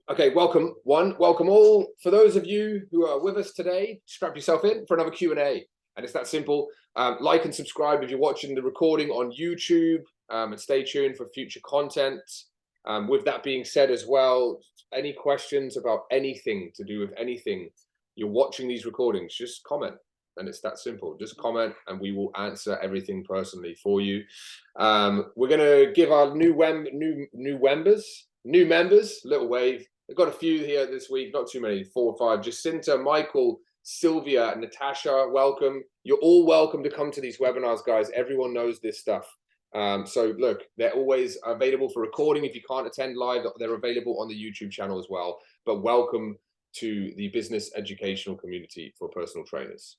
Okay, welcome welcome all. For those of you who are with us today, strap yourself in for another Q&A. And it's that simple. Like and subscribe if you're watching the recording on YouTube, and stay tuned for future content. With that being said as well, any questions about anything to do with anything you're watching these recordings, just comment. And it's that simple. Just comment and we will answer everything personally for you. We're going to give our new members a little wave. I've got a few here this week, not too many, 4 or 5. Jacinta, Michael, Sylvia, Natasha, welcome. You're all welcome to come to these webinars, guys. Everyone knows this stuff. So look, they're always available for recording. If you can't attend live, they're available on the YouTube channel as well. But welcome to the business educational community for personal trainers.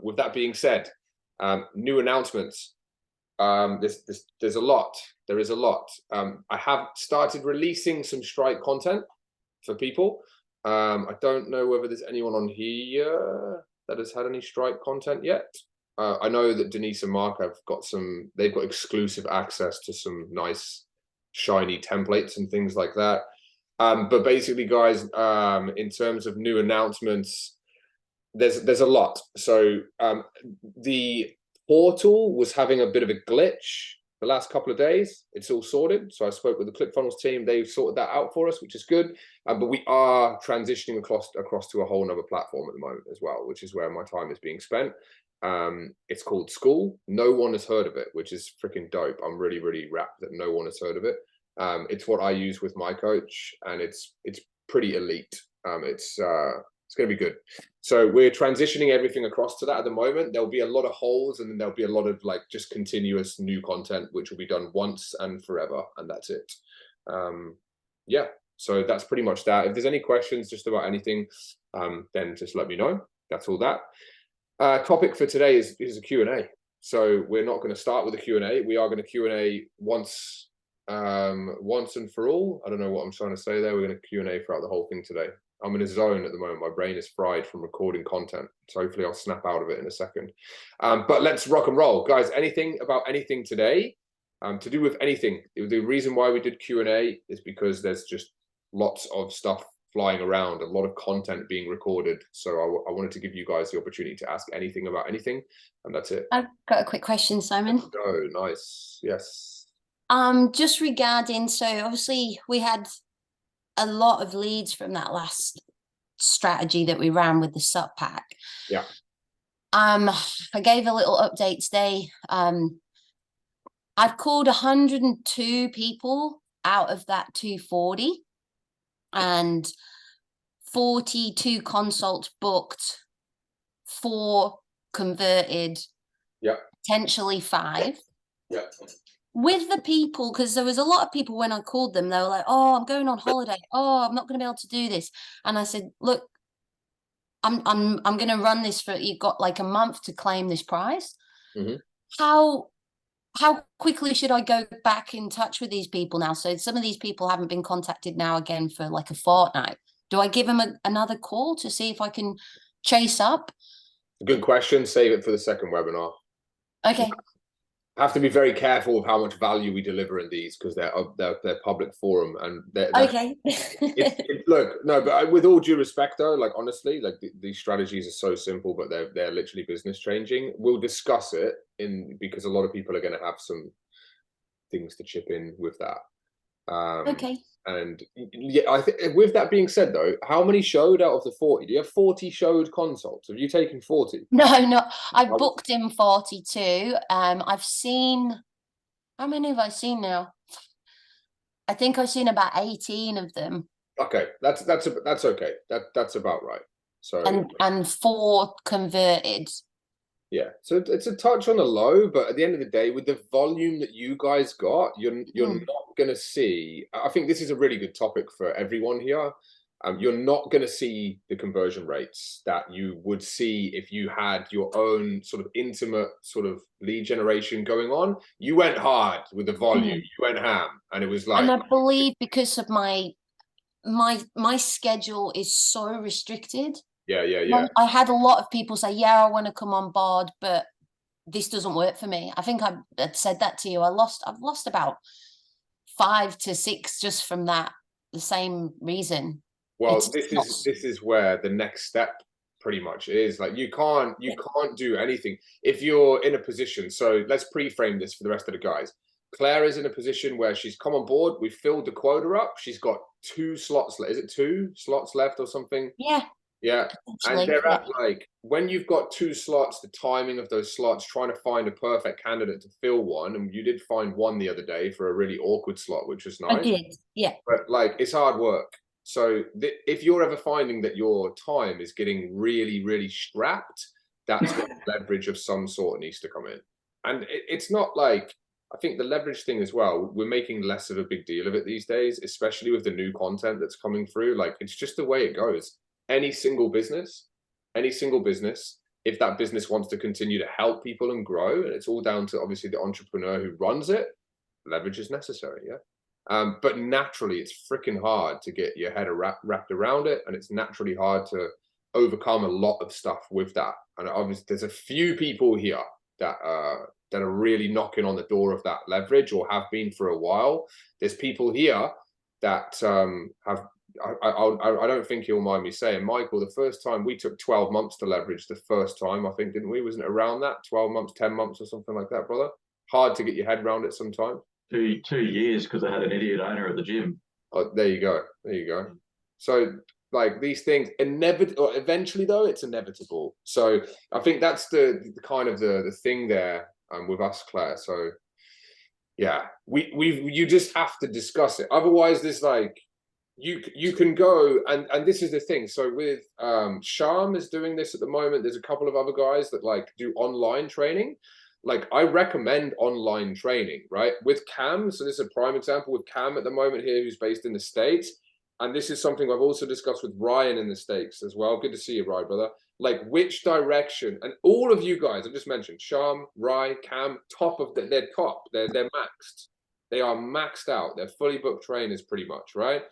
With that being said, new announcements. There's a lot. There is a lot. I have started releasing some strike content for people. I don't know whether there's anyone on here that has had any strike content yet. I know that Denise and Mark have got they've got exclusive access to some nice shiny templates and things like that. But basically, guys, in terms of new announcements, there's a lot. So the portal was having a bit of a glitch the last couple of days. It's all sorted. So I spoke with the ClickFunnels team. They've sorted that out for us, which is good. But we are transitioning across to a whole nother platform at the moment as well, which is where my time is being spent. It's called School. No one has heard of it, which is freaking dope. I'm really, really wrapped that no one has heard of it. It's what I use with my coach, and it's pretty elite. It's going to be good. So we're transitioning everything across to that at the moment. There'll be a lot of holes, and then there'll be a lot of like just continuous new content, which will be done once and forever, and that's it. Yeah, so that's pretty much that. If there's any questions just about anything, then just let me know. That's all that. Topic for today is a Q&A. So we're not going to start with a Q&A. We are going to Q&A once and for all. I don't know what I'm trying to say there. We're going to Q&A throughout the whole thing today. I'm in a zone at the moment. My brain is fried from recording content. So hopefully I'll snap out of it in a second. But let's rock and roll. Guys, anything about anything today, to do with anything. The reason why we did Q&A is because there's just lots of stuff flying around, a lot of content being recorded. So I wanted to give you guys the opportunity to ask anything about anything. And that's it. I've got a quick question, Simon. Oh, nice. Yes. Just regarding, so obviously we had a lot of leads from that last strategy that we ran with the sub pack. Yeah. I gave a little update today. I've called 102 people out of that 240, and 42 consults booked, 4 converted. Yeah. Potentially 5. Yeah. With the people, because there was a lot of people when I called them, they were like, oh, I'm going on holiday. Oh, I'm not going to be able to do this. And I said, look, I'm going to run this for, you've got like a month to claim this prize. Mm-hmm. How quickly should I go back in touch with these people now? So some of these people haven't been contacted now again for like a fortnight. Do I give them another call to see if I can chase up? Good question. Save it for the second webinar. Okay. Have to be very careful of how much value we deliver in these, because they're public forum, and okay. Look, no, but with all due respect though, like honestly, like these strategies are so simple, but they're literally business changing. We'll discuss it because a lot of people are going to have some things to chip in with that. Okay. And yeah, I think with that being said though, how many showed out of the 40? Do you have 40 showed consults? Have you taken 40? No, I've booked in 42. I've seen, how many have I seen now? I think I've seen about 18 of them. Okay, that's okay. That's about right. So and 4 converted. Yeah, so it's a touch on the low, but at the end of the day, with the volume that you guys got, you're not going to see. I think this is a really good topic for everyone here. You're not going to see the conversion rates that you would see if you had your own sort of intimate sort of lead generation going on. You went hard with the volume. You went ham, and it was like. And I believe because of my schedule is so restricted. Yeah. I had a lot of people say, yeah, I want to come on board, but this doesn't work for me. I think I said that to you. I've lost about 5 to 6 just from that, the same reason. Well, It's this not. is where the next step pretty much is. Like you can't do anything if you're in a position. So let's pre-frame this for the rest of the guys. Claire is in a position where she's come on board. We've filled the quota up. She's got 2 slots. Is it 2 slots left or something? Yeah. Yeah. And they're Yeah. at like, when you've got 2 slots, the timing of those slots, trying to find a perfect candidate to fill one. And you did find one the other day for a really awkward slot, which was nice. I did. Yeah. But like, it's hard work. So if you're ever finding that your time is getting really, really strapped, that's when leverage of some sort needs to come in. And it's not like, I think the leverage thing as well, we're making less of a big deal of it these days, especially with the new content that's coming through. Like, it's just the way it goes. Any single business, if that business wants to continue to help people and grow, and it's all down to obviously the entrepreneur who runs it, leverage is necessary, yeah. But naturally, it's freaking hard to get your head wrapped around it, and it's naturally hard to overcome a lot of stuff with that. And obviously, there's a few people here that are really knocking on the door of that leverage, or have been for a while. There's people here that have. I don't think you'll mind me saying, Michael, the first time we took 12 months to leverage. The first time, I think, didn't we? Wasn't it around that 12 months, 10 months, or something like that, brother? Hard to get your head around it sometimes. 2 years because I had an idiot owner at the gym. Oh, there you go. There you go. So like these things, inevitable. Eventually, though, it's inevitable. So I think that's the kind of the thing there with us, Claire. So yeah, you just have to discuss it. Otherwise, there's like you can go and this is the thing. So with Sham is doing this at the moment. There's a couple of other guys that like do online training. Like, I recommend online training, right? With Cam, so this is a prime example with Cam at the moment here, who's based in the States. And this is something I've also discussed with Ryan in the States as well. Good to see you, Ryan, brother. Like, which direction, and all of you guys, I've just mentioned, Sham, Ryan, Cam, top of they're top, they're maxed. They are maxed out. They're fully booked trainers pretty much, right?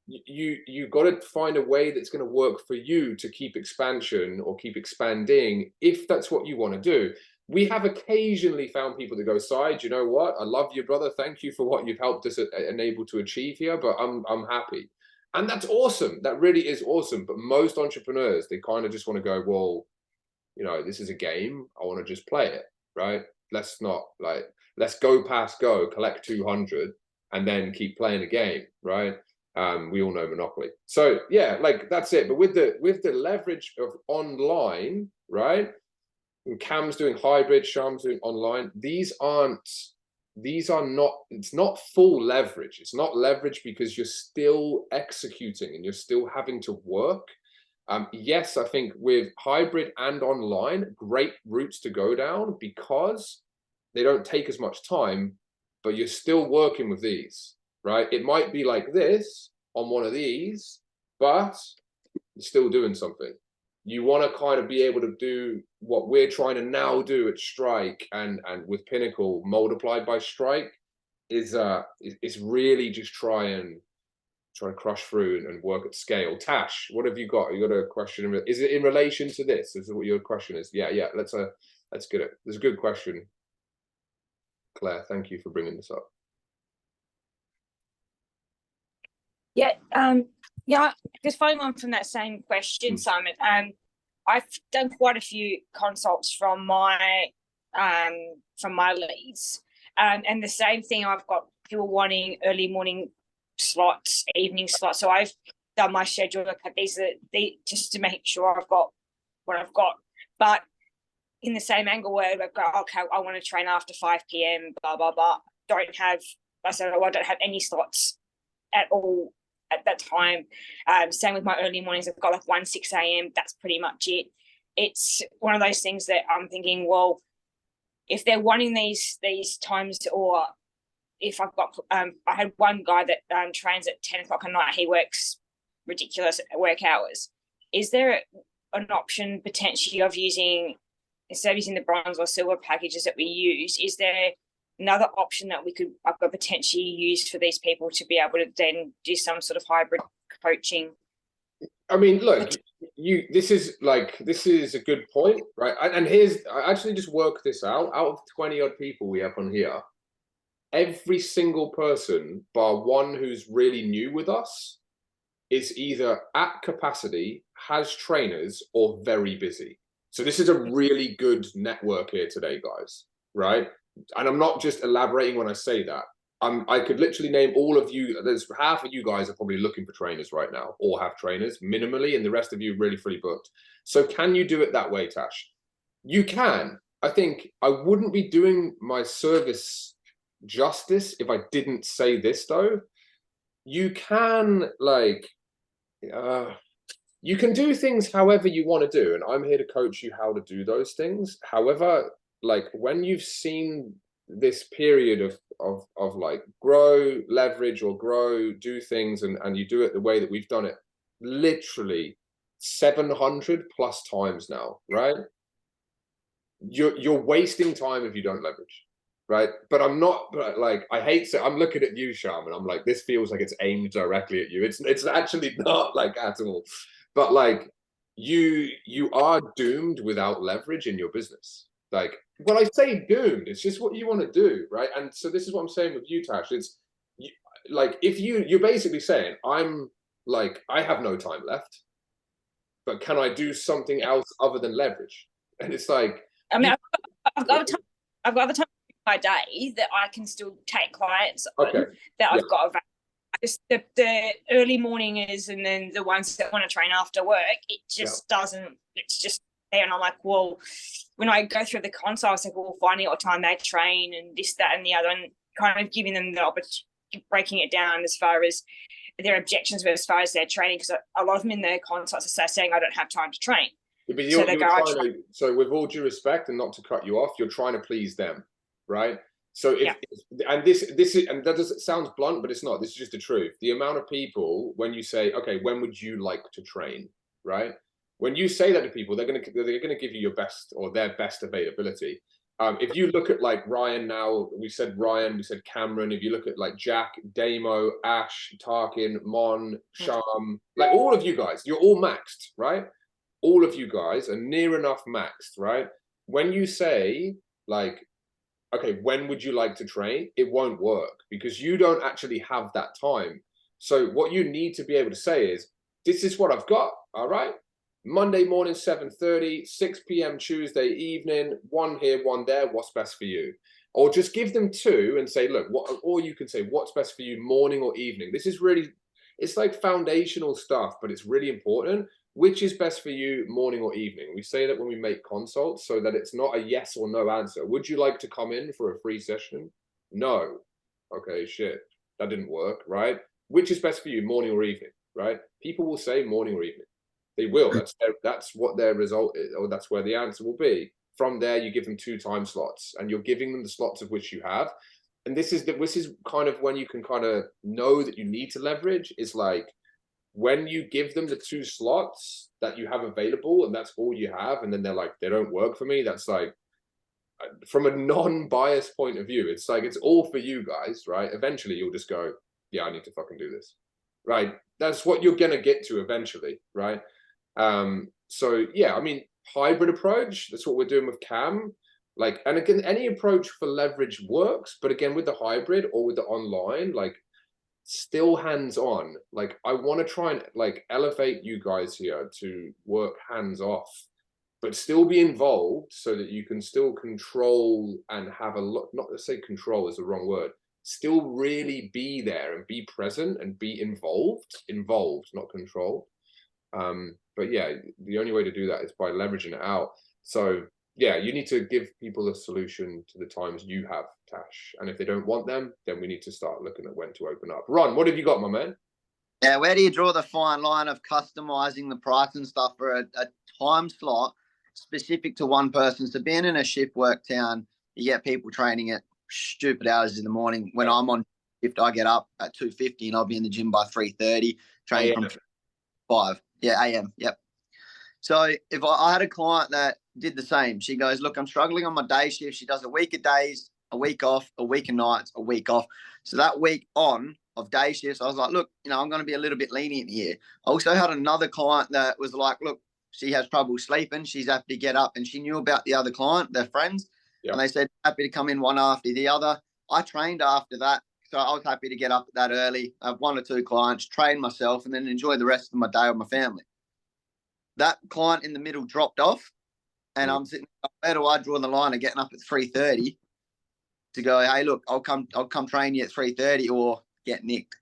You got to find a way that's going to work for you to keep expansion or keep expanding, if that's what you want to do. We have occasionally found people that go, "Side, you know what? I love you, brother. Thank you for what you've helped us enable to achieve here, but I'm happy." And that's awesome. That really is awesome. But most entrepreneurs, they kind of just want to go, "Well, you know, this is a game. I want to just play it, right? Let's go past go, collect 200, and then keep playing the game, right?" We all know Monopoly. So yeah, like that's it. But with the leverage of online, right? And Cam's doing hybrid, Sham's doing online. These are not, it's not full leverage. It's not leverage because you're still executing and you're still having to work. Yes, I think with hybrid and online, great routes to go down because they don't take as much time, but you're still working with these, right? It might be like this on one of these, but you're still doing something. You want to kind of be able to do what we're trying to now do at Strike and with Pinnacle multiplied by Strike is it's really just try and crush through and work at scale. Tash, what have you got? You got a question? Is it in relation to this? Is what your question is? Yeah. Let's get it. There's a good question, Claire. Thank you for bringing this up. Yeah. Yeah, just following on from that same question, Simon, I've done quite a few consults from my leads, and the same thing. I've got people wanting early morning slots, evening slots. So I've done my schedule. Look at these just to make sure I've got what I've got. But in the same angle where I've got, okay, I want to train after 5 p.m. Blah blah blah. I said, I don't have any slots at all at that time. Same with my early mornings. I've got like 1 6 a.m. That's pretty much it. It's one of those things that I'm thinking, well, if they're wanting these times, or if I've got I had one guy that trains at 10 o'clock at night. He works ridiculous work hours. Is there an option potentially of using, instead of using the bronze or silver packages that we use, is there another option that I could potentially use for these people to be able to then do some sort of hybrid coaching? I mean, look, this is a good point, right? And I actually just worked this out. Out of 20 odd people we have on here, every single person, bar one who's really new with us, is either at capacity, has trainers, or very busy. So this is a really good network here today, guys, right? And I'm not just elaborating when I say that. I could literally name all of you. There's half of you guys are probably looking for trainers right now, or have trainers minimally, and the rest of you really fully booked. So can you do it that way, Tash? You can. I think I wouldn't be doing my service justice if I didn't say this, though. You can, like, you can do things however you want to do, and I'm here to coach you how to do those things. However, like, when you've seen this period of like grow, leverage, or grow, do things, and you do it the way that we've done it, literally 700 plus times now, right? You're wasting time if you don't leverage, right? But I'm not, but like, I hate to, I'm looking at you, Shaman. I'm like, this feels like it's aimed directly at you. It's actually not, like, at all. But like, you are doomed without leverage in your business. Like, when I say doomed, it's just what you want to do, right? And so this is what I'm saying with you, Tash. It's like, if you're basically saying, I'm like, I have no time left, but can I do something else other than leverage? And it's like, I mean, I've got the time in my day that I can still take clients on, that I've got available. Just the early morningers, and then the ones that want to train after work, it just doesn't, it's just there. And I'm like, well, when I go through the console, I was like, well, finding what time they train and this, that, and the other, and kind of giving them the opportunity, breaking it down as far as their objections, but as far as their training, because a lot of them in their consults are saying, I don't have time to train. But so with all due respect, and not to cut you off, you're trying to please them, right? So and this is, and that doesn't sound blunt, but it's not. This is just the truth. The amount of people, when you say, okay, when would you like to train, right? When you say that to people, they're gonna give you your best, or their best availability. If you look at like Ryan now, we said Ryan, we said Cameron. If you look at like Jack, Damo, Ash, Tarkin, Mon, Sham, like all of you guys, you're all maxed, right? All of you guys are near enough maxed, right? When you say like, okay, when would you like to train? It won't work because you don't actually have that time. So what you need to be able to say is, this is what I've got, all right? Monday morning, 7:30, 6 p.m. Tuesday evening, one here, one there, what's best for you? Or just give them two and say, look, or you can say, what's best for you, morning or evening? This is really, it's like foundational stuff, but it's really important. Which is best for you, morning or evening? We say that when we make consults so that it's not a yes or no answer. Would you like to come in for a free session? No. Okay, shit. That didn't work, right? Which is best for you, morning or evening, right? People will say morning or evening. They will. That's what their result is, or that's where the answer will be. From there, you give them 2 time slots, and you're giving them the slots of which you have. And this is kind of when you can kind of know that you need to leverage. Is like, when you give them the 2 slots that you have available, and that's all you have, and then they're like, they don't work for me. That's like, from a non-biased point of view, it's like, it's all for you guys, right? Eventually you'll just go, yeah, I need to fucking do this, right? That's what you're gonna get to eventually, right? So yeah, I mean, hybrid approach, that's what we're doing with Cam. Like, and again, any approach for leverage works, but again, with the hybrid or with the online, like, still hands-on. Like, I want to try and like elevate you guys here to work hands-off, but still be involved so that you can still control and have a lot, not to say control is the wrong word, still really be there and be present and be involved, not control. But yeah, the only way to do that is by leveraging it out. So yeah, you need to give people a solution to the times you have, Tash. And if they don't want them, then we need to start looking at when to open up. Ron, what have you got, my man? Yeah, where do you draw the fine line of customizing the price and stuff for a time slot specific to one person? So being in a shift work town, you get people training at stupid hours in the morning. When I'm on shift, I get up at 2:50 and I'll be in the gym by 3:30, train from 5. Yeah, AM. Yep. So if I had a client that did the same, she goes, look, I'm struggling on my day shift. She does a week of days, a week off, a week of nights, a week off. So that week on of day shifts, I was like, look, I'm going to be a little bit lenient here. I also had another client that was like, look, she has trouble sleeping. She's happy to get up, and she knew about the other client, their friends. Yep. And they said, happy to come in one after the other. I trained after that So I was happy to get up that early, have 1 or 2 clients, train myself, and then enjoy the rest of my day with my family. That client in the middle dropped off, and I'm sitting, where do I draw the line of getting up at 3:30 to go, hey, look, I'll come train you at 3:30 or get nicked?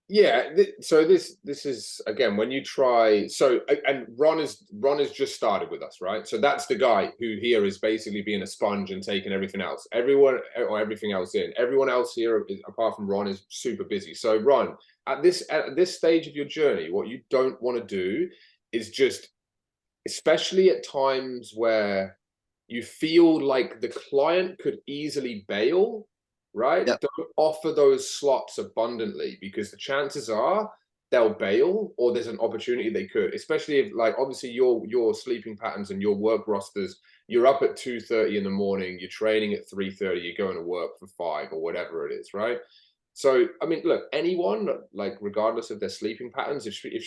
Yeah, so this is, again, when you try, so, and Ron has just started with us, right? So that's the guy who here is basically being a sponge and taking everything else, everything else in. Everyone else here, apart from Ron, is super busy. So Ron, at this stage of your journey, what you don't want to do is just, especially at times where you feel like the client could easily bail, right? Yep. Don't offer those slots abundantly, because the chances are they'll bail, or there's an opportunity they could, especially if, like, obviously your sleeping patterns and your work rosters, you're up at 2:30 in the morning, you're training at 3:30, you're going to work for 5 or whatever it is, right? So, I mean, look, anyone, like, regardless of their sleeping patterns, if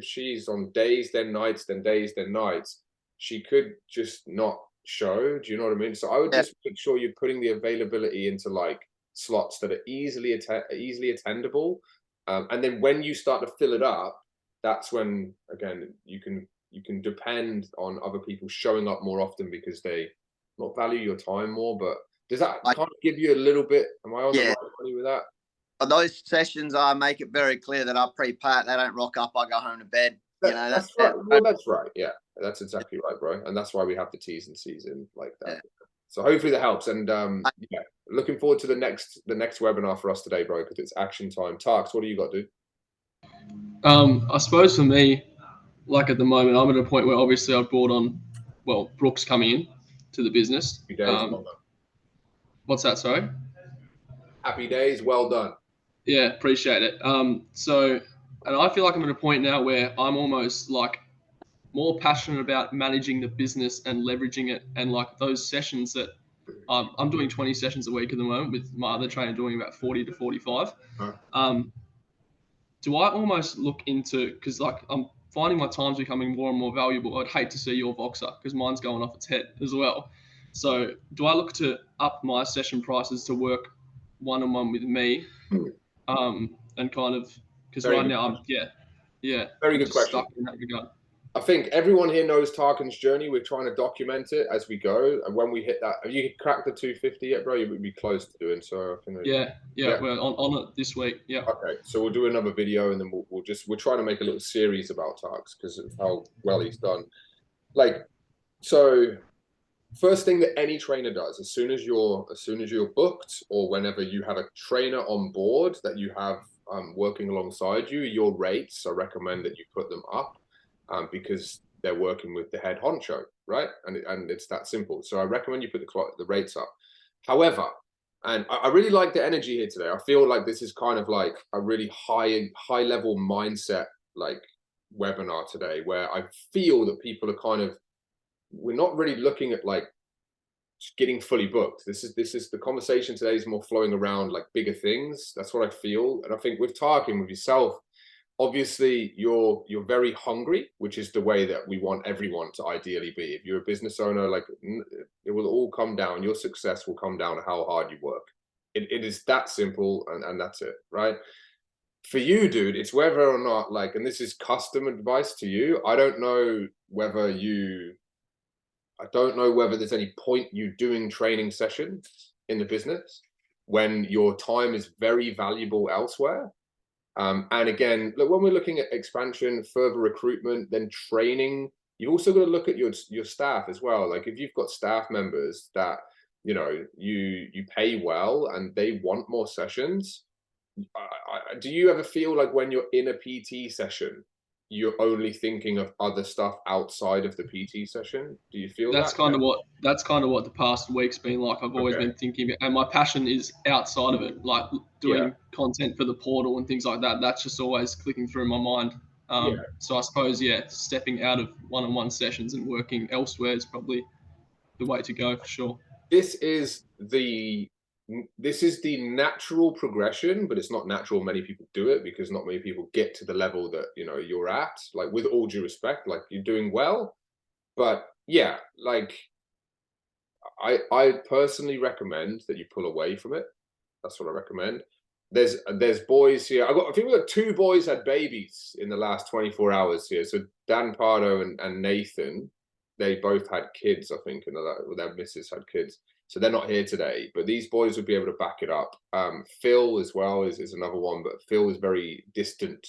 she's on days, then nights, then days, then nights, she could just not show. Do you know what I mean? So I would just make sure you're putting the availability into, like, slots that are easily attendable, and then when you start to fill it up, that's when, again, you can depend on other people showing up more often, because they not value your time more. But does that kind of give you a little bit, am I on the right money with that? Those sessions, I make it very clear that I prepay it. They don't rock up, I go home to bed. That's right. Well, that's right. Yeah, that's exactly right, bro. And that's why we have the T's and C's in like that. Yeah. So hopefully that helps. And yeah, looking forward to the next webinar for us today, bro, because it's action time. Tarks, what do you got to do? I suppose for me, like, at the moment, I'm at a point where obviously I've brought on, well, Brooks coming in to the business. Happy days, well done. What's that, sorry? Happy days, well done. Yeah, appreciate it. So, and I feel like I'm at a point now where I'm almost like more passionate about managing the business and leveraging it, and like those sessions that I'm doing 20 sessions a week at the moment, with my other trainer doing about 40 to 45. Do I almost look into, because like I'm finding my time's becoming more and more valuable. I'd hate to see your Voxer, because mine's going off its head as well. So do I look to up my session prices to work one-on-one with me? And kind of, because right now I'm very good question. Stuck in that regard. I think everyone here knows Tarkin's journey. We're trying to document it as we go, and when we hit that, have you cracked the 250 yet, bro? You would be close to doing so. I think we're on it this week. Yeah. Okay, so we'll do another video, and then we're trying to make a little series about Tarks because of how well he's done. Like, so first thing that any trainer does, as soon as you're booked, or whenever you have a trainer on board that you have working alongside you, your rates, I recommend that you put them up, because they're working with the head honcho, right? And it's that simple. So I recommend you put the rates up. However, and I really like the energy here today. I feel like this is kind of like a really high level mindset, like, webinar today, where I feel that people are kind of, we're not really looking at like getting fully booked. This is the conversation today is more flowing around like bigger things. That's what I feel. And I think with Tarkin, with yourself, obviously you're very hungry, which is the way that we want everyone to ideally be. If you're a business owner, like, it will all come down, your success will come down to how hard you work. It is that simple, and that's it, right? For you, dude, it's whether or not, like, and this is custom advice to you, I don't know whether there's any point you doing training sessions in the business when your time is very valuable elsewhere. And again, look, when we're looking at expansion, further recruitment, then training, you've also got to look at your staff as well. Like, if you've got staff members that, you know, you pay well and they want more sessions, do you ever feel like when you're in a PT session, you're only thinking of other stuff outside of the PT session? Do you feel that's kind of what the past week's been like? I've always been thinking about, and my passion is outside of it, like doing content for the portal and things like that. That's just always clicking through my mind. So I suppose, stepping out of one-on-one sessions and working elsewhere is probably the way to go, for sure. This is the natural progression, but it's not natural many people do it, because not many people get to the level that, you know, you're at. Like, with all due respect, like, you're doing well, but yeah, like, I personally recommend that you pull away from it. That's what I recommend. there's boys here. I think we got 2 boys had babies in the last 24 hours here. So Dan Pardo and Nathan, they both had kids, I think, and their missus had kids. So they're not here today, but these boys would be able to back it up. Phil as well is another one, but Phil is very distant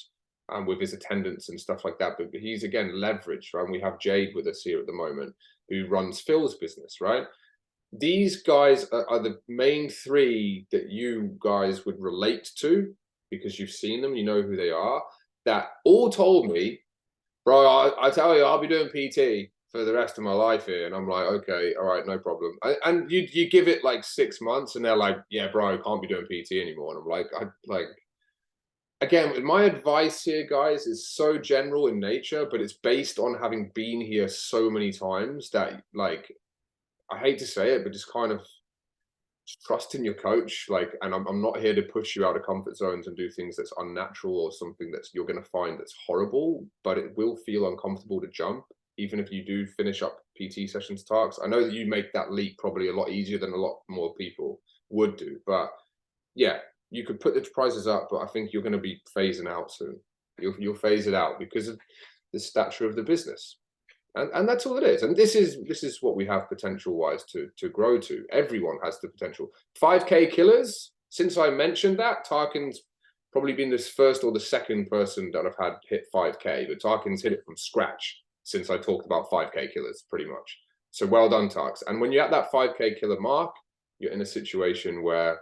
with his attendance and stuff like that. But he's, again, leveraged, right? And we have Jade with us here at the moment, who runs Phil's business, right? These guys are the main 3 that you guys would relate to because you've seen them, you know who they are, that all told me, bro, I tell you, I'll be doing PT for the rest of my life here. And I'm like, okay, all right, no problem. And you give it like 6 months and they're like, yeah, bro, I can't be doing PT anymore. And I'm like, again, my advice here, guys, is so general in nature, but it's based on having been here so many times that, like, I hate to say it, but just kind of trust in your coach. Like, and I'm not here to push you out of comfort zones and do things that's unnatural or something that's you're going to find that's horrible, but it will feel uncomfortable to jump, even if you do finish up PT sessions tasks. I know that you make that leap probably a lot easier than a lot more people would do, but yeah, you could put the prices up, but I think you're going to be phasing out soon. You'll phase it out because of the stature of the business. And that's all it is. And this is what we have potential wise to grow to. Everyone has the potential. 5K killers, since I mentioned that, Tarkin's probably been this first or the second person that I've had hit 5K, but Tarkin's hit it from scratch since I talked about 5K killers, pretty much. So well done, Tarks. And when you're at that 5K killer mark, you're in a situation where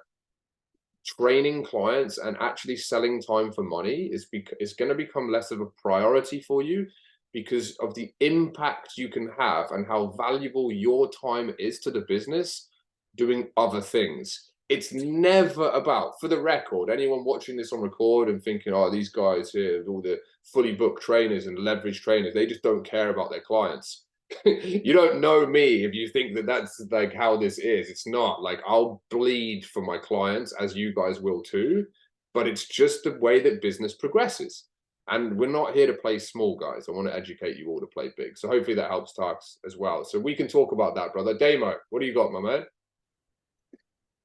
training clients and actually selling time for money is going to become less of a priority for you, because of the impact you can have and how valuable your time is to the business doing other things. It's never about, for the record, anyone watching this on record and thinking, oh, these guys here, all the fully booked trainers and leverage trainers, they just don't care about their clients. You don't know me if you think that that's like how this is. It's not. Like, I'll bleed for my clients, as you guys will too, but it's just the way that business progresses. And we're not here to play small, guys. I want to educate you all to play big. So hopefully that helps Tarks as well. So we can talk about that, brother. Damo, what do you got, my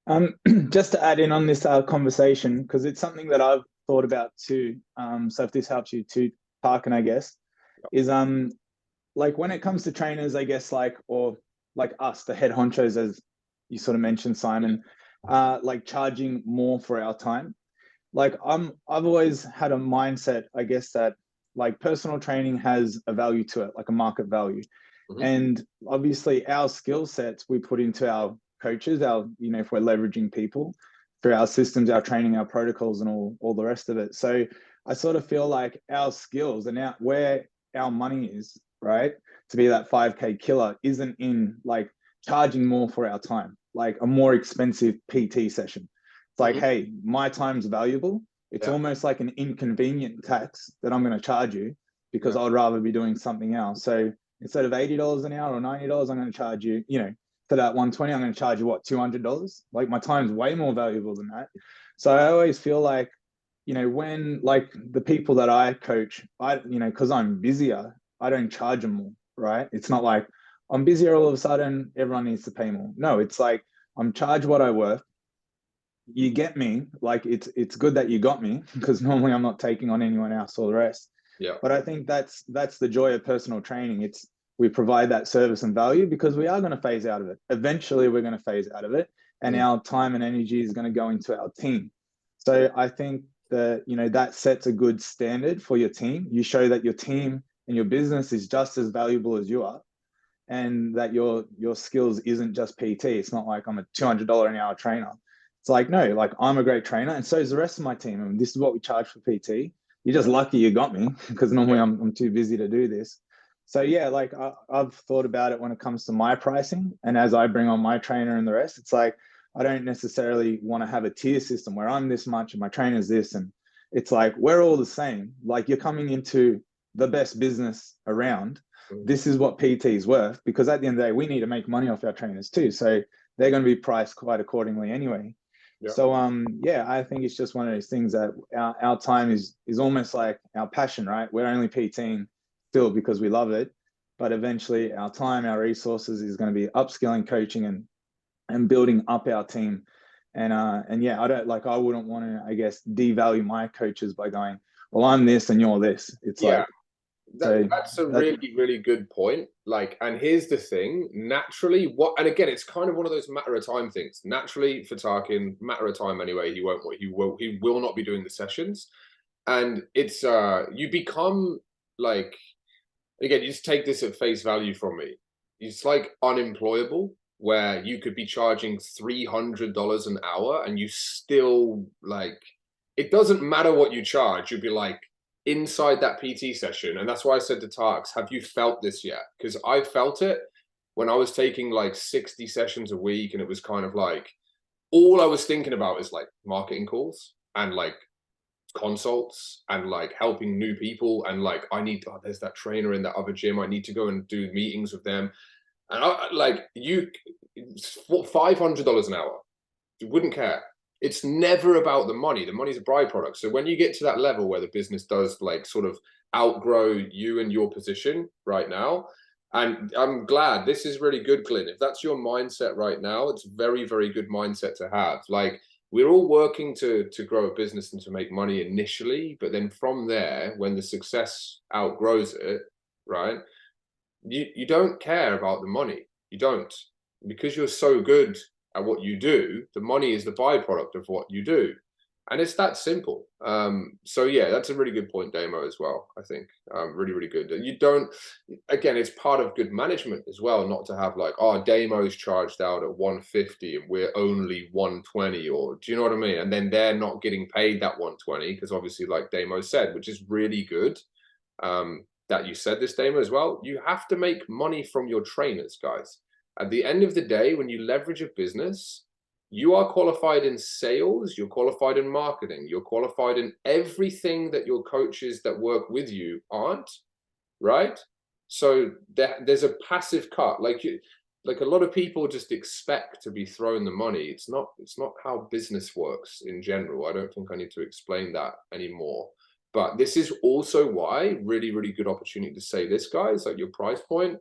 man? Just to add in on this conversation, because it's something that I've thought about too. So if this helps you too, Tarkin, I guess, is like when it comes to trainers, I guess, or us, the head honchos, as you sort of mentioned, Simon, like charging more for our time. Like I've always had a mindset, I guess, that like personal training has a value to it, like a market value. Mm-hmm. And obviously our skill sets we put into our coaches, if we're leveraging people through our systems, our training, our protocols, and all the rest of it. So I sort of feel like our skills and where our money is, right, to be that 5K killer isn't in like charging more for our time, like a more expensive PT session. It's like, hey, my time's valuable. It's almost like an inconvenient tax that I'm going to charge you because I'd rather be doing something else. So instead of $80 an hour or $90, I'm going to charge you, for that 120, I'm going to charge you what, $200? Like my time's way more valuable than that. So I always feel like, when like the people that I coach, because I'm busier, I don't charge them more, right? It's not like I'm busier all of a sudden, everyone needs to pay more. No, it's like I'm charged what I'm worth. You get me, like it's good that you got me, because normally I'm not taking on anyone else or the rest. Yeah. But I think that's the joy of personal training. We provide that service and value because we are going to phase out of it. Eventually we're going to phase out of it, and our time and energy is going to go into our team. So I think that, that sets a good standard for your team. You show that your team and your business is just as valuable as you are, and that your skills isn't just PT. It's not like I'm a $200 an hour trainer. It's like, no, like I'm a great trainer, and so is the rest of my team. And this is what we charge for PT. You're just lucky you got me, because normally I'm too busy to do this. So yeah, like I've thought about it when it comes to my pricing, and as I bring on my trainer and the rest, it's like I don't necessarily want to have a tier system where I'm this much and my trainer's this, and it's like we're all the same. Like you're coming into the best business around. This is what PT is worth, because at the end of the day, we need to make money off our trainers too. So they're going to be priced quite accordingly anyway. Yeah. So I think it's just one of those things that our time is almost like our passion, right? We're only PTing still because we love it, but eventually our time, our resources is going to be upskilling, coaching, and building up our team. And yeah, I wouldn't want to, I guess, devalue my coaches by going, well, I'm this and you're this. It's like, that's a really good point. Like, and here's the thing, naturally, and again, it's kind of one of those matter of time things. Naturally, for Tarkin, matter of time anyway, he will not be doing the sessions. And it's you become like, again, you just take this at face value from me. It's like unemployable, where you could be charging $300 an hour and you still, like, it doesn't matter what you charge, you'd be like inside that PT session. And that's why I said to Tarks, have you felt this yet? Because I felt it when I was taking like 60 sessions a week, and it was kind of like, all I was thinking about is like marketing calls and like consults and like helping new people, and like, there's that trainer in that other gym, I need to go and do meetings with them. And $500 an hour, you wouldn't care. It's never about the money. The money's a byproduct. So when you get to that level where the business does like sort of outgrow you and your position right now, and I'm glad, this is really good, Glyn. If that's your mindset right now, it's very, very good mindset to have. Like, we're all working to grow a business and to make money initially, but then from there, when the success outgrows it, right, you don't care about the money. You don't, because you're so good at what you do. The money is the byproduct of what you do, and it's that simple. So yeah, that's a really good point, Damo, as well. I think really, really good. You don't, again, it's part of good management as well, not to have like, oh, Damo's charged out at 150 and we're only 120, or do you know what I mean? And then they're not getting paid that 120, because obviously, like Damo said, which is really good, that you said this, Damo, as well, you have to make money from your trainers, guys. At the end of the day, when you leverage a business, you are qualified in sales, you're qualified in marketing, you're qualified in everything that your coaches that work with you aren't, right? So there's a passive cut. Like a lot of people just expect to be thrown the money. It's not how business works in general. I don't think I need to explain that anymore. But this is also why, really, really good opportunity to say this, guys, like your price point,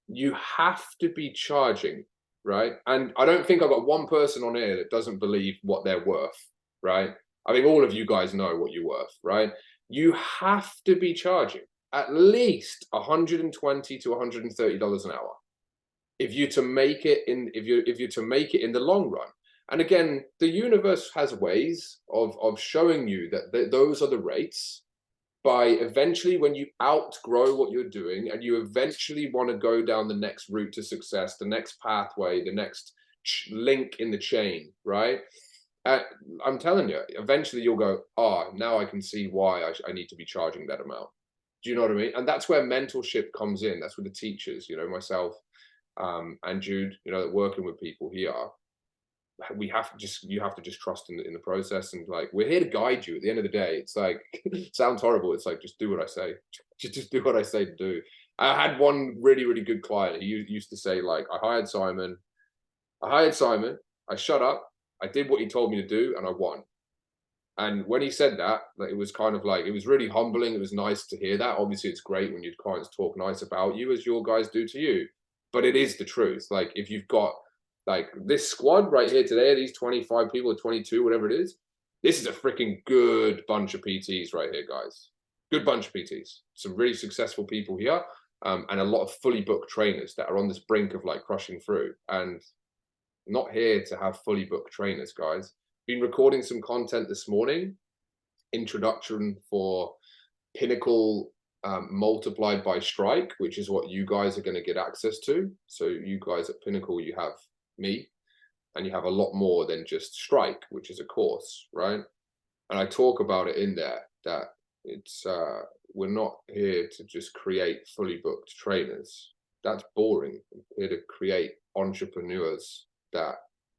you have to be charging, right? And I don't think I've got one person on here that doesn't believe what they're worth, right? I think all of you guys know what you're worth, right? You have to be charging at least $120 to $130 an hour if you're to make it in the long run. And again, the universe has ways of showing you that those are the rates, by eventually, when you outgrow what you're doing and you eventually want to go down the next route to success, the next pathway, the next link in the chain, right? I'm telling you, eventually you'll go, oh, now I can see why I need to be charging that amount. Do you know what I mean? And that's where mentorship comes in. That's where the teachers, myself and Jude, working with people here, you have to just trust in the process. And like, we're here to guide you. At the end of the day, it's like, it sounds horrible, it's like, just do what I say. Just do what I say to do. I had one really, really good client. He used to say, like, I hired Simon, I shut up, I did what he told me to do, and I won. And when he said that, like, it was kind of like, it was really humbling. It was nice to hear that. Obviously, it's great when your clients talk nice about you, as your guys do to you, but it is the truth. Like, if you've got like this squad right here today, these 25 people or 22, whatever it is, this is a freaking good bunch of PTs right here, guys. Good bunch of PTs. Some really successful people here, and a lot of fully booked trainers that are on this brink of like crushing through. And not here to have fully booked trainers, guys. Been recording some content this morning, introduction for Pinnacle multiplied by Strike, which is what you guys are going to get access to. So you guys at Pinnacle, you have me, and you have a lot more than just Strike, which is a course, right? And I talk about it in there, that it's we're not here to just create fully booked trainers. That's boring. We're here to create entrepreneurs that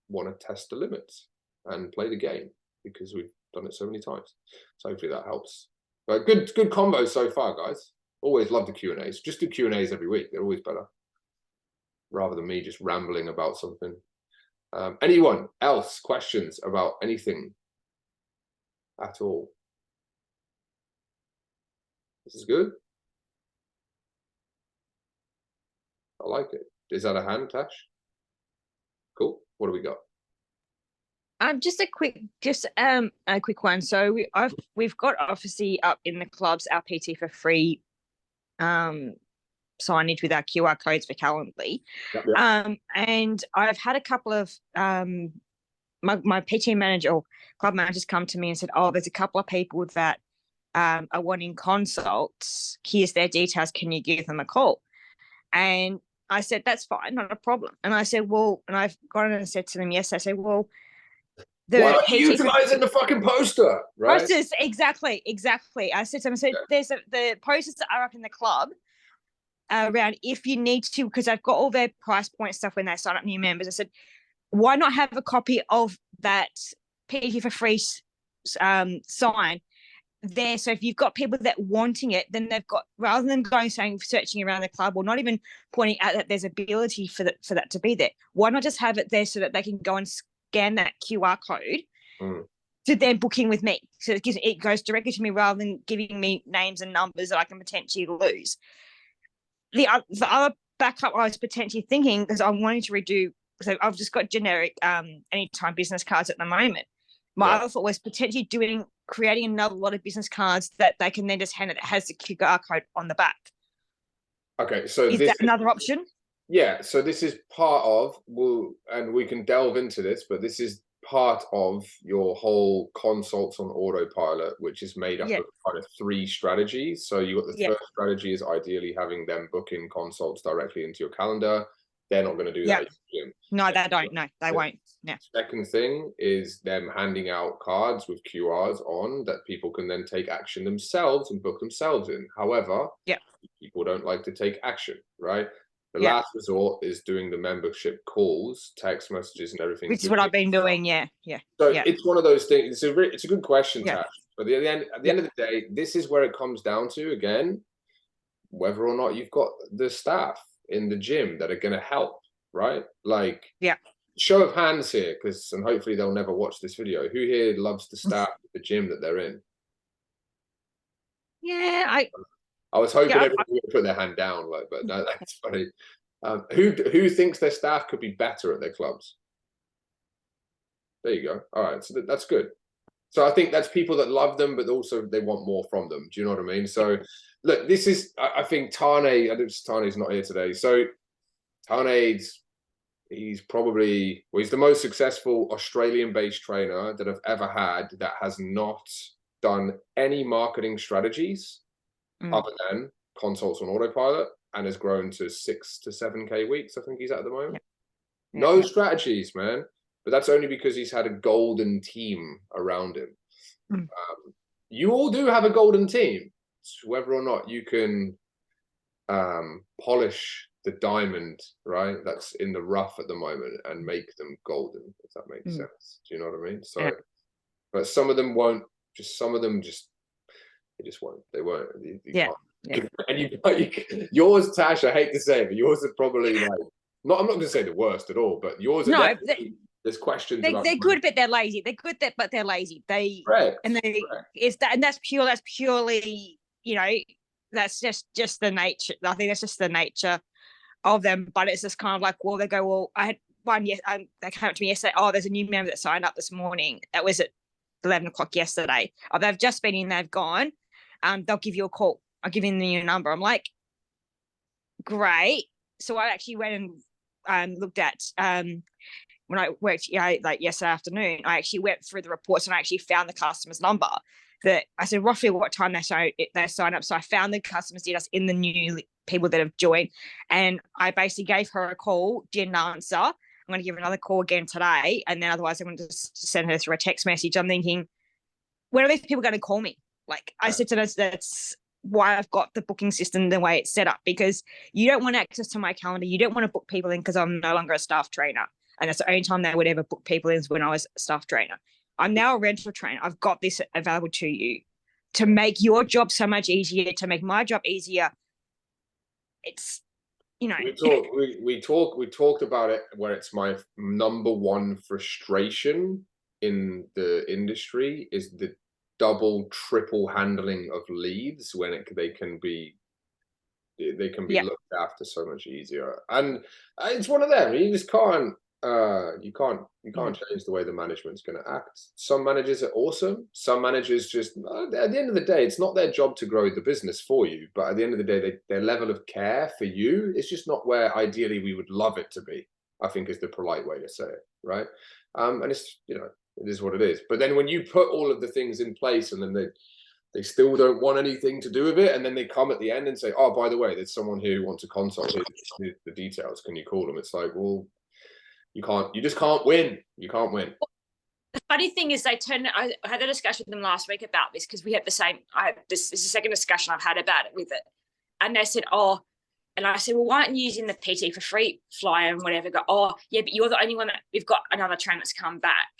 want to test the limits and play the game, because we've done it so many times. So hopefully that helps. But good combo so far, guys. Always love the Q&As. Just do Q&As every week. They're always better, rather than me just rambling about something. Anyone else questions about anything at all? This is good. I like it. Is that a hand, Tash? Cool. What do we got? Just a quick one. So we've got obviously up in the clubs our PT for free signage with our QR codes for Calendly. Yep. And I've had a couple of my PT manager or club managers come to me and said, oh, there's a couple of people that are wanting consults. Here's their details. Can you give them a call? And I said, that's fine, not a problem. And I said, well, and I've gone and said to them, yes, I said, well, why are you utilizing the fucking poster, right? Posters, exactly. I said to them, there's the posters that are up in the club around if you need to, because I've got all their price point stuff when they sign up new members. I said, why not have a copy of that PT for free sign there? So if you've got people that wanting it, then they've got, rather than searching around the club or not even pointing out that there's ability for that to be there, why not just have it there so that they can go and scan that QR code to then book in with me? So it goes directly to me rather than giving me names and numbers that I can potentially lose. The other backup I was potentially thinking, because I'm wanting to redo, so I've just got generic anytime business cards at the moment. My other thought was potentially creating another lot of business cards that they can then just hand it that has the QR code on the back. Okay, so is that another option? Yeah, so this is part of, and we can delve into this, but this is part of your whole consults on autopilot, which is made up of kind of 3 strategies. So you got the first strategy is ideally having them book in consults directly into your calendar. They're not going to do that. No, they don't. No, they won't. Yeah. Second thing is them handing out cards with QRs on that people can then take action themselves and book themselves in. However, people don't like to take action, right? The last resort is doing the membership calls, text messages, and everything. Which is what I've been doing. Yeah. So it's one of those things. It's a good question, Tash. But at the end of the day, this is where it comes down to, again, whether or not you've got the staff in the gym that are going to help, right? Like, show of hands here, and hopefully they'll never watch this video. Who here loves the staff at the gym that they're in? Yeah, I was hoping everyone would put their hand down, but no, that's funny. Who thinks their staff could be better at their clubs? There you go. All right, so that's good. So I think that's people that love them, but also they want more from them. Do you know what I mean? So look, this is, I think Tane's not here today. So Tane's, he's probably, he's the most successful Australian-based trainer that I've ever had that has not done any marketing strategies other than consults on autopilot, and has grown to 6 to 7K weeks. I think he's at the moment. No strategies, man. But that's only because he's had a golden team around him. You all do have a golden team. It's whether or not you can polish the diamond, right? That's in the rough at the moment and make them golden, if that makes sense. Do you know what I mean? So, but some of them won't. Some of them they just won't. They won't. You can't. And yours, Tash, I hate to say it, but yours are probably like, I'm not going to say the worst at all, but yours are there's questions about they're good, but they're lazy. They're good, but they're lazy. That's purely, that's just the nature. I think that's just the nature of them. But it's just kind of like, well, they go, well, I had one. They came up to me yesterday. Oh, there's a new member that signed up this morning. That was at 11 o'clock yesterday. Oh, they've just been in. They've gone. They'll give you a call. I'll give you the new number. I'm like, great. So I actually went and looked at when I worked like yesterday afternoon. I actually went through the reports and I actually found the customer's number. That I said roughly what time they signed up. So I found the customers details in the new people that have joined, and I basically gave her a call. Didn't answer. I'm going to give her another call again today, and then otherwise I'm going to just send her through a text message. I'm thinking, when are these people going to call me? Like I said to them, that's why I've got the booking system the way it's set up, because you don't want access to my calendar. You don't want to book people in because I'm no longer a staff trainer. And that's the only time they would ever book people in is when I was a staff trainer. I'm now a rental trainer. I've got this available to you to make your job so much easier, to make my job easier. It's, We talked about it where it's my number one frustration in the industry is the double, triple handling of leads when they can be looked after so much easier. And it's one of them. You just can't. you can't change the way the management's going to act. Some managers are awesome. Some managers just at the end of the day, it's not their job to grow the business for you, but at the end of the day, their level of care for you is just not where ideally we would love it to be, I think is the polite way to say it, right? And it's, you know, it is what it is. But then when you put all of the things in place and then they still don't want anything to do with it, and then they come at the end and say, oh, by the way, there's someone here who wants to consult the details, can you call them? It's like, well, you just can't win. You can't win. The funny thing is, I had a discussion with them last week about this, because we had the same, this is the second discussion I've had about it with it. And they said, oh, and I said, well, why aren't you using the PT for free flyer and whatever? Go, oh, yeah, but you're the only one that we've got another trainer that's come back.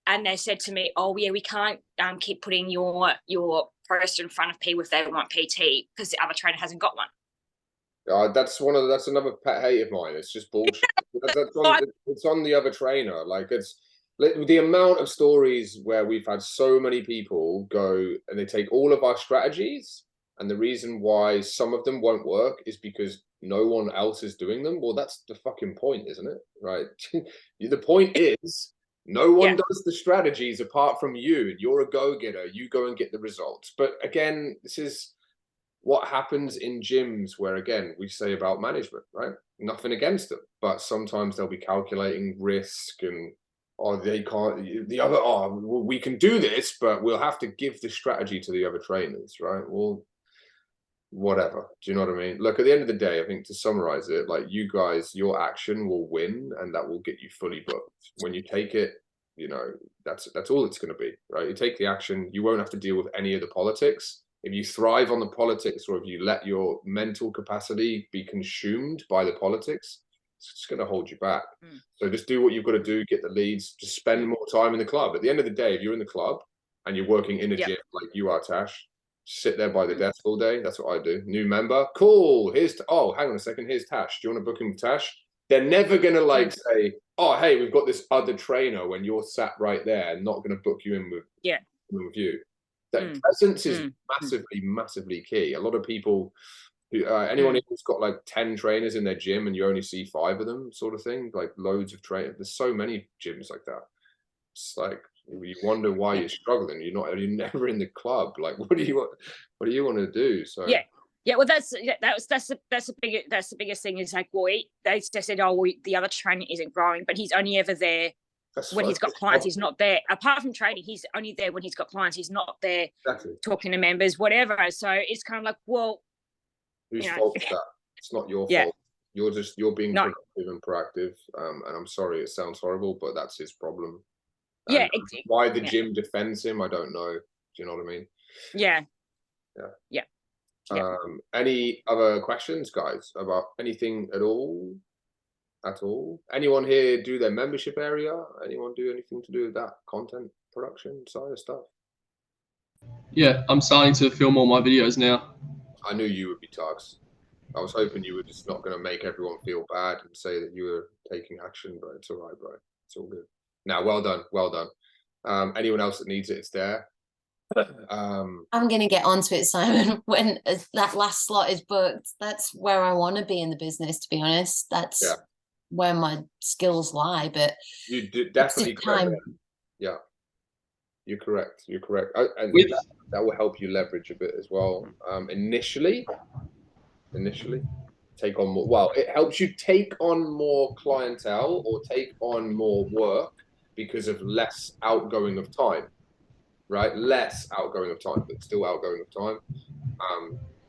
And they said to me, oh, yeah, we can't keep putting your poster in front of people if they want PT because the other trainer hasn't got one. That's another pet hate of mine. It's just bullshit. It's on the other trainer. Like, it's the amount of stories where we've had so many people go and they take all of our strategies, and the reason why some of them won't work is because no one else is doing them. Well, that's the fucking point, isn't it? Right? The point is no one does the strategies apart from you. You're a go-getter. You go and get the results. But again, this is what happens in gyms where, again, we say about management, right? Nothing against them, but sometimes they'll be calculating risk and, oh, they can't, the other, oh, well, we can do this, but we'll have to give the strategy to the other trainers, right? Well, whatever. Do you know what I mean? Look, at the end of the day, I think to summarize it, like, you guys, your action will win, and that will get you fully booked. When you take it, you know, that's all it's going to be, right? You take the action, you won't have to deal with any of the politics. If you thrive on the politics, or if you let your mental capacity be consumed by the politics, it's just going to hold you back. So just do what you've got to do, get the leads, just spend more time in the club. At the end of the day, if you're in the club and you're working in a gym like you are, Tash, sit there by the desk all day. That's what I do. New member, cool. Oh, hang on a second. Here's Tash. Do you want to book him with Tash? They're never going to like say, oh, hey, we've got this other trainer when you're sat right there, and not going to book you in with you. That presence is massively key. A lot of people, anyone who's got like 10 trainers in their gym and you only see 5 of them, sort of thing, like loads of trainers. There's so many gyms like that. It's like, you wonder why you're struggling. You're never in the club. Like, what do you want to do? So well, that's the biggest thing. Is like, well, they just said, oh, well, the other trainer isn't growing, but he's only ever there when he's got clients. He's not there. Apart from training, he's only there when he's got clients. He's not there talking to members, whatever. So it's kind of like, well, whose fault is that? It's not your fault. You're being productive and proactive. And I'm sorry, it sounds horrible, but that's his problem. And why the gym defends him, I don't know. Do you know what I mean? Yeah. Any other questions, guys, about anything at all? Anyone here do their membership area? Anyone do anything to do with that content production side of stuff? Yeah, I'm starting to film all my videos now. I knew you would be, Tugs. I was hoping you were just not going to make everyone feel bad and say that you were taking action, but it's all right, bro. It's all good. Now, well done. Anyone else that needs it, it's there. I'm going to get onto it, Simon, when that last slot is booked. That's where I want to be in the business, to be honest. That's where my skills lie, but you definitely correct. Yeah, you're correct. And that will help you leverage a bit as well. Initially take on more. Well, it helps you take on more clientele or take on more work because of less outgoing of time, right? Less outgoing of time, but still outgoing of time.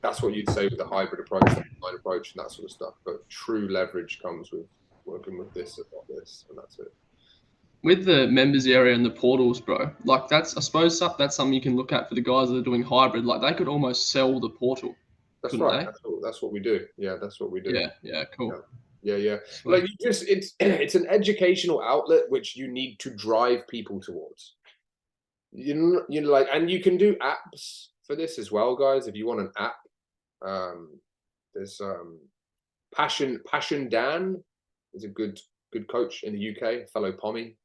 That's what you'd say with the hybrid approach, the online approach, and that sort of stuff. But true leverage comes with working with this and not this, and that's it. With the members area and the portals, bro, like I suppose that's something you can look at for the guys that are doing hybrid. Like, they could almost sell the portal. That's right. That's what we do. Yeah, that's what we do. Yeah, cool. Yeah. Like, it's an educational outlet which you need to drive people towards. You like, and you can do apps for this as well, guys. If you want an app, there's Passion Dan is a good coach in the UK, fellow Pommy.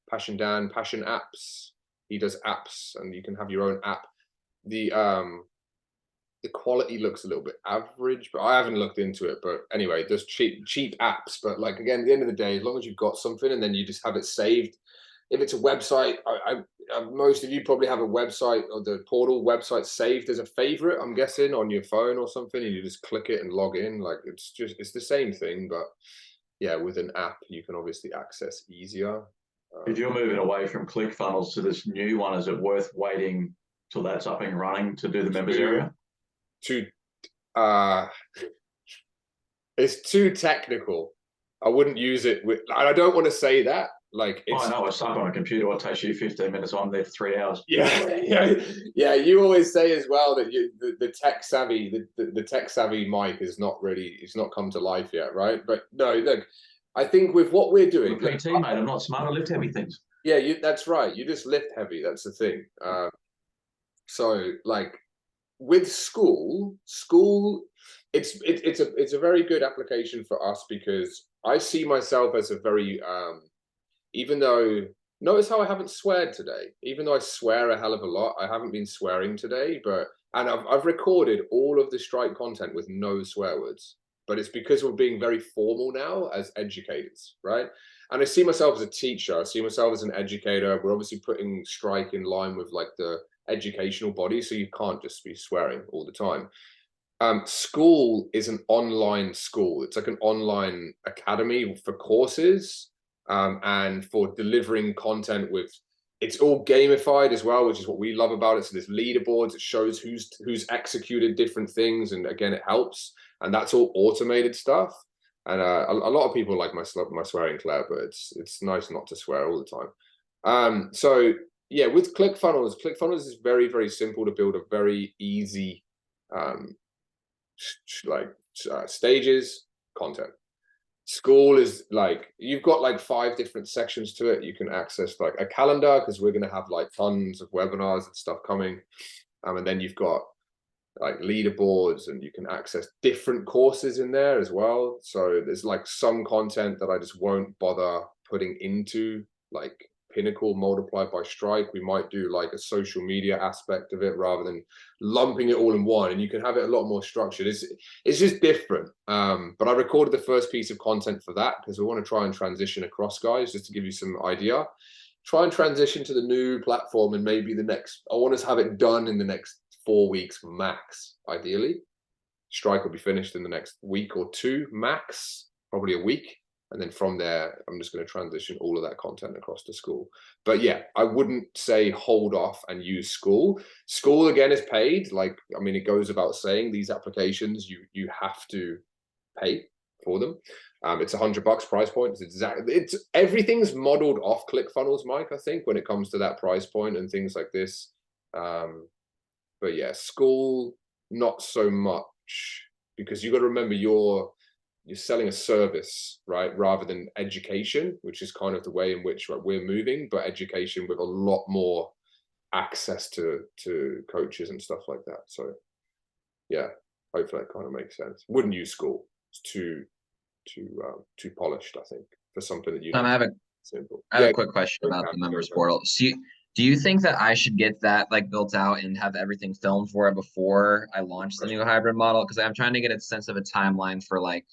Passion Dan, Passion Apps. He does apps, and you can have your own app. The the quality looks a little bit average, but I haven't looked into it. But anyway, there's cheap apps. But like, again, at the end of the day, as long as you've got something and then you just have it saved. If it's a website, most of you probably have a website or the portal website saved as a favorite, I'm guessing, on your phone or something, and you just click it and log in. Like, it's the same thing, but yeah, with an app, you can obviously access easier. If you're moving away from ClickFunnels to this new one, is it worth waiting till that's up and running to do the members area? It's too technical. I wouldn't use it with, I don't want to say that. Like, it's, I know, it's stuck on a computer. It takes you 15 minutes. I'm there for 3 hours. Yeah. You always say as well that the tech savvy, the tech savvy Mike is not really, it's not come to life yet, right? But no, look, I think with what we're doing, I'm a PT, mate. I'm not smart. I lift heavy things. Yeah, that's right. You just lift heavy. That's the thing. So like with school, it's a very good application for us because I see myself as a very even though, notice how I haven't sweared today. Even though I swear a hell of a lot, I haven't been swearing today. And I've recorded all of the strike content with no swear words. But it's because we're being very formal now as educators, right? And I see myself as a teacher. I see myself as an educator. We're obviously putting strike in line with like the educational body, so you can't just be swearing all the time. School is an online school. It's like an online academy for courses. And for delivering content with, it's all gamified as well, which is what we love about it. So there's leaderboards, it shows who's executed different things, and again, it helps. And that's all automated stuff. And a lot of people like my swearing, Claire, but it's nice not to swear all the time. So yeah, with ClickFunnels is very, very simple to build a very easy stages content. School is like, you've got like 5 different sections to it. You can access like a calendar, because we're going to have like tons of webinars and stuff coming. And then you've got like leaderboards, and you can access different courses in there as well. So there's like some content that I just won't bother putting into like Pinnacle multiplied by strike. We might do like a social media aspect of it rather than lumping it all in one, and you can have it a lot more structured. It's just different. But I recorded the first piece of content for that because we want to try and transition across, guys, just to give you some idea. Try and transition to the new platform, and maybe I want us to have it done in the next 4 weeks max, ideally. Strike will be finished in the next week or 2 max, probably a week. And then from there, I'm just going to transition all of that content across to school. But yeah, I wouldn't say hold off and use school. School, again, is paid. Like, I mean, it goes about saying these applications, you have to pay for them. It's $100 price point. It's everything's modeled off ClickFunnels, Mike, I think, when it comes to that price point and things like this. But yeah, school, not so much, because you got to remember you're selling a service, right, rather than education, which is kind of the way in which we're moving, but education with a lot more access to coaches and stuff like that. So yeah, hopefully that kind of makes sense. Wouldn't use school. It's too polished, I think, for something that you I have a quick question about the members portal. So do you think that I should get that like built out and have everything filmed for it before I launch the new hybrid model? Because I'm trying to get a sense of a timeline for like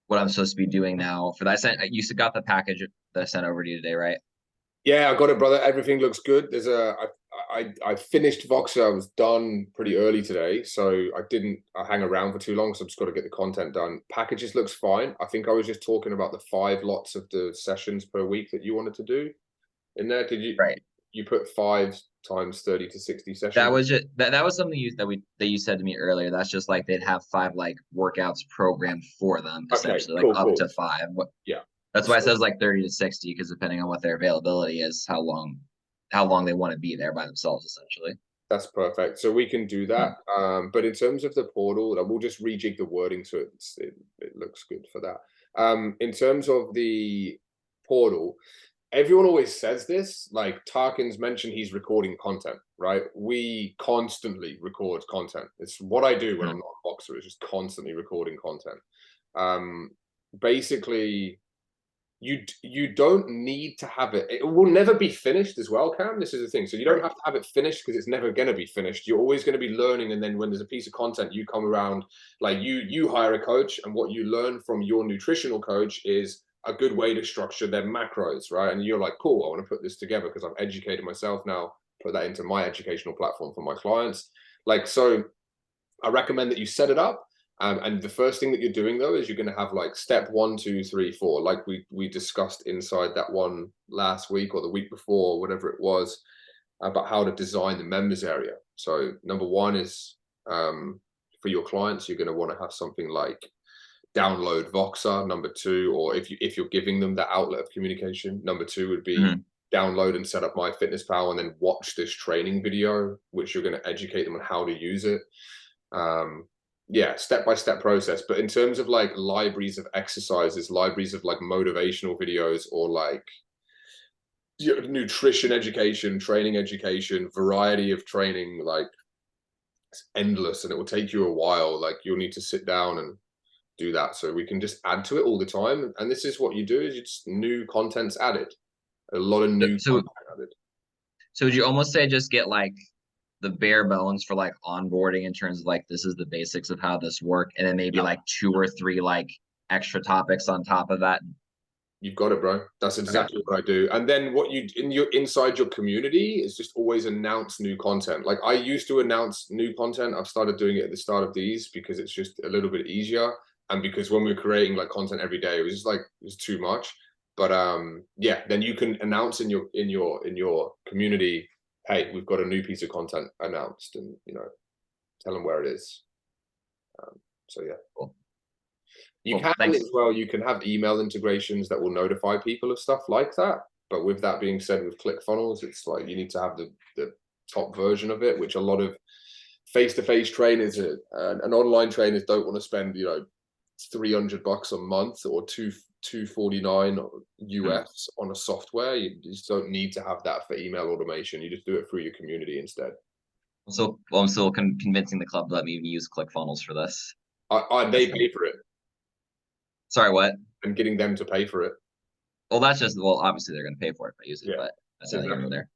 what I'm supposed to be doing now. For that, you got the package that I sent over to you today, right? Yeah, I got it, brother. Everything looks good. There's I finished Voxer. I was done pretty early today, so I didn't hang around for too long. So I've just got to get the content done. Packages looks fine. I think I was just talking about the 5 lots of the sessions per week that you wanted to do in there. Did you? Right. You put 5 times 30 to 60 sessions. That was just that was something that you said to me earlier. That's just like they'd have 5 like workouts programmed for them, essentially, okay, like cool. up to 5. Yeah. That's why it says like 30 to 60, because depending on what their availability is, how long they want to be there by themselves, essentially. That's perfect. So we can do that. But in terms of the portal, we'll just rejig the wording so it looks good for that. In terms of the portal, everyone always says this, like Tarkin's mentioned he's recording content, right? We constantly record content. It's what I do when I'm not a boxer, is just constantly recording content. Basically, you don't need to have it. It will never be finished as well, Cam. This is the thing. So you don't have to have it finished because it's never going to be finished. You're always going to be learning. And then when there's a piece of content, you come around, like you hire a coach, and what you learn from your nutritional coach is a good way to structure their macros, right? And you're like, cool, I want to put this together because I've educated myself now, put that into my educational platform for my clients. Like, so I recommend that you set it up. And the first thing that you're doing though is you're going to have like step 1, 2, 3, 4, like we discussed inside that one last week or the week before, whatever it was, about how to design the members area. So number 1 is for your clients, you're going to want to have something like download Voxer. Number 2, or if you're giving them that outlet of communication, number 2 would be download and set up MyFitnessPal and then watch this training video, which you're going to educate them on how to use it. Yeah, step-by-step process. But in terms of like libraries of exercises, libraries of like motivational videos, or like nutrition education, training education, variety of training, like it's endless and it will take you a while. Like you'll need to sit down and do that. So we can just add to it all the time. And this is what you do, is it's new content's added. A lot of new content added. So would you almost say just get like the bare bones for like onboarding in terms of like, this is the basics of how this work, and then maybe like 2 or 3 like extra topics on top of that? You've got it, bro. That's exactly what I do. And then what you inside your community is just always announce new content. Like I used to announce new content. I've started doing it at the start of these because it's just a little bit easier, and because when we're creating like content every day, it was just like it was too much. But yeah, then you can announce in your community, hey, we've got a new piece of content announced, and tell them where it is. So yeah, cool. You can as well. You can have email integrations that will notify people of stuff like that. But with that being said, with ClickFunnels, it's like you need to have the top version of it, which a lot of face-to-face trainers and online trainers don't want to spend $300 a month or $249 US on a software. You just don't need to have that for email automation. You just do it through your community instead. So I'm still convincing the club to let me use ClickFunnels for this. They pay for it. Sorry, what? I'm getting them to pay for it. Well, that's just, well, obviously they're going to pay for it if I use it, but that's not even there.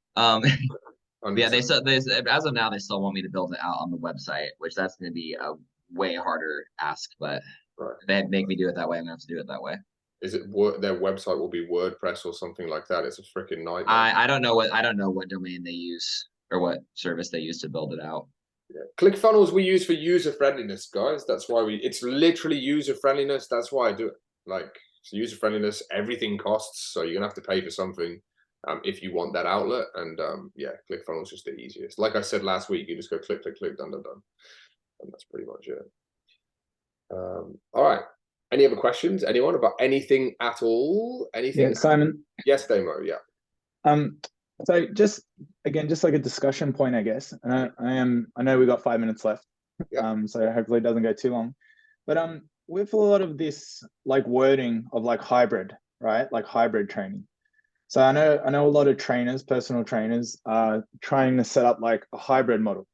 Yeah, they as of now, they still want me to build it out on the website, which that's going to be a way harder ask, but if they make me do it that way, I'm going to have to do it that way. Is it their website will be WordPress or something like that? It's a freaking nightmare. I don't know what domain they use or what service they use to build it out. Yeah. ClickFunnels we use for user friendliness, guys. That's why it's literally user friendliness. That's why I do it. Like user friendliness, everything costs, so you're gonna have to pay for something if you want that outlet. And yeah, ClickFunnels is just the easiest. Like I said last week, you just go click, click, click, done, done, done, and that's pretty much it. All right. Any other questions? Anyone about anything at all? Anything? Yeah, Simon. Yes, Damo. Yeah. So just like a discussion point, I guess. And I know we got 5 minutes left. Yeah. So hopefully it doesn't go too long. But with a lot of this like wording of like hybrid, right? Like hybrid training. So I know a lot of trainers, personal trainers, are trying to set up like a hybrid model.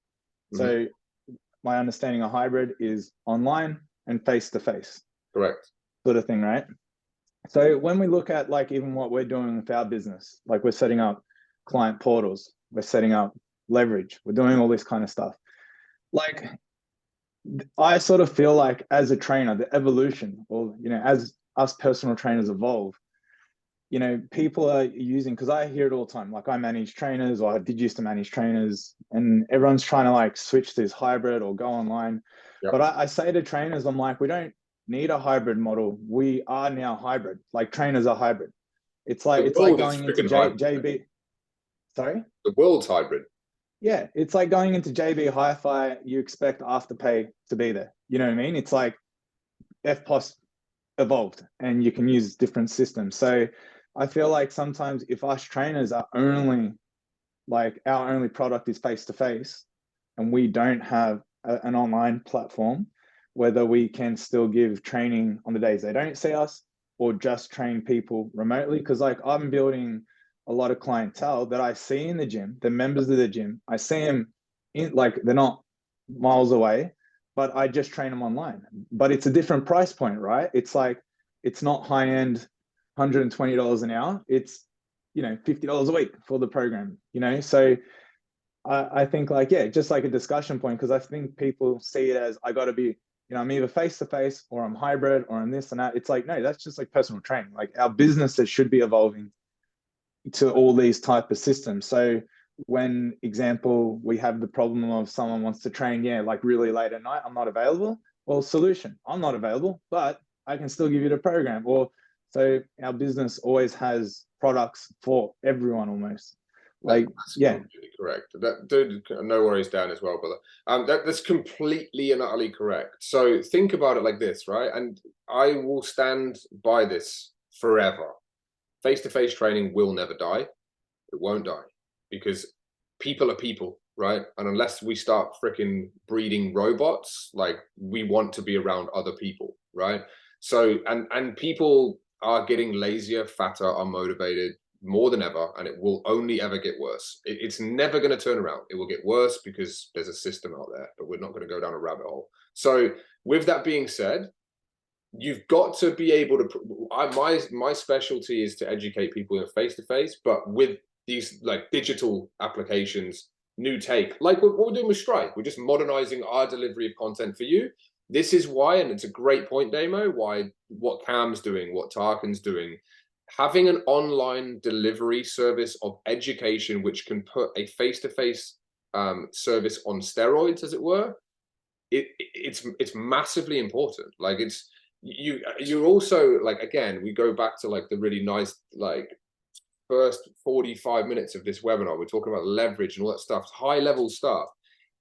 So my understanding of hybrid is online and face-to-face. Correct. Sort of thing, right? So when we look at like even what we're doing with our business, like we're setting up client portals, we're setting up leverage, we're doing all this kind of stuff. Like I sort of feel like as a trainer, the evolution, or as us personal trainers evolve, people are using, because I hear it all the time, like I manage trainers, or I did used to manage trainers, and everyone's trying to like switch to this hybrid or go online. Yep. But I say to trainers, I'm like, we don't need a hybrid model. We are now hybrid. Like trainers are hybrid. It's like going into JB. Sorry? The world's hybrid. Yeah, it's like going into JB Hi-Fi. You expect Afterpay to be there. You know what I mean? It's like FPOS evolved, and you can use different systems. So I feel like sometimes if us trainers are only like our only product is face-to-face, and we don't have an online platform, whether we can still give training on the days they don't see us, or just train people remotely. Because like I'm building a lot of clientele that I see in the gym, the members of the gym, I see them in, like they're not miles away, but I just train them online. But it's a different price point, right? It's like, it's not high-end $120 an hour, it's, you know, $50 a week for the program, you know? So I think like, yeah, just like a discussion point, because I think people see it as, I got to be, you know, I'm either face-to-face or I'm hybrid or I'm this and that. It's like, no, that's just like personal training. Like our businesses should be evolving to all these type of systems. So when, example, we have the problem of someone wants to train, yeah, like really late at night, I'm not available. Well, solution, I'm not available, but I can still give you the program. Or so our business always has products for everyone almost. Like, yeah, correct. That, dude, no worries, Dan, as well, brother. That's completely and utterly correct. So think about it like this, right? And I will stand by this forever. Face-to-face training will never die. It won't die, because people are people, right? And unless we start freaking breeding robots, like, we want to be around other people, right? So, and people are getting lazier, fatter, unmotivated more than ever, and it will only ever get worse. It's never going to turn around. It will get worse because there's a system out there, but we're not going to go down a rabbit hole. So with that being said, you've got to be able to, my specialty is to educate people in face-to-face, but with these like digital applications, new take, like what we're doing with Stripe. We're just modernizing our delivery of content for you. This is why, and it's a great point, Damo, why what Cam's doing, what Tarkin's doing, having an online delivery service of education, which can put a face-to-face service on steroids, as it were, it's massively important. Like, it's, you're also, like, again, we go back to like the really nice, like, first 45 minutes of this webinar, we're talking about leverage and all that stuff, high level stuff.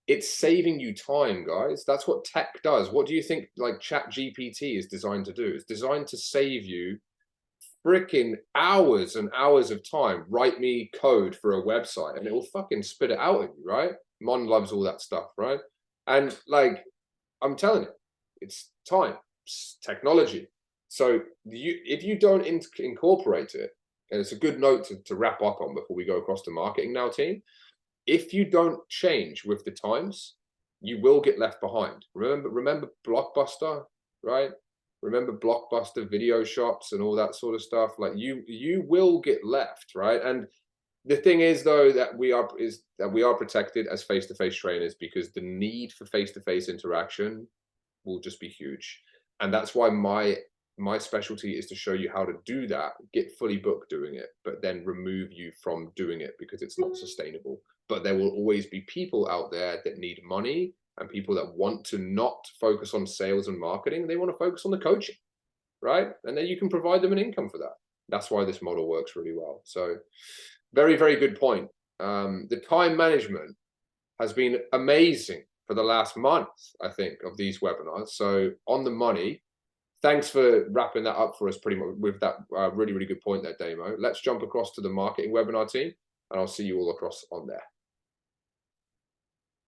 It's saving you time, guys. That's what tech does. What do you think like ChatGPT is designed to do? It's designed to save you freaking hours and hours of time. Write me code for a website and it will fucking spit it out at you, right? Mon loves all that stuff, right? And like, I'm telling you, it's time, it's technology. So if you don't incorporate it, and it's a good note to wrap up on before we go across to marketing now, team. If you don't change with the times, you will get left behind. Remember Blockbuster, right? Remember Blockbuster video shops and all that sort of stuff. Like, you will get left, right? And the thing is, though, that we are protected as face-to-face trainers, because the need for face-to-face interaction will just be huge. And that's why my specialty is to show you how to do that, get fully booked doing it, but then remove you from doing it because it's not sustainable. But there will always be people out there that need money, and people that want to not focus on sales and marketing. They want to focus on the coaching, right? And then you can provide them an income for that. That's why this model works really well. So very, very good point. The time management has been amazing for the last month, I think, of these webinars. So on the money. Thanks for wrapping that up for us pretty much with that really, really good point there, Damo. Let's jump across to the marketing webinar team, and I'll see you all across on there.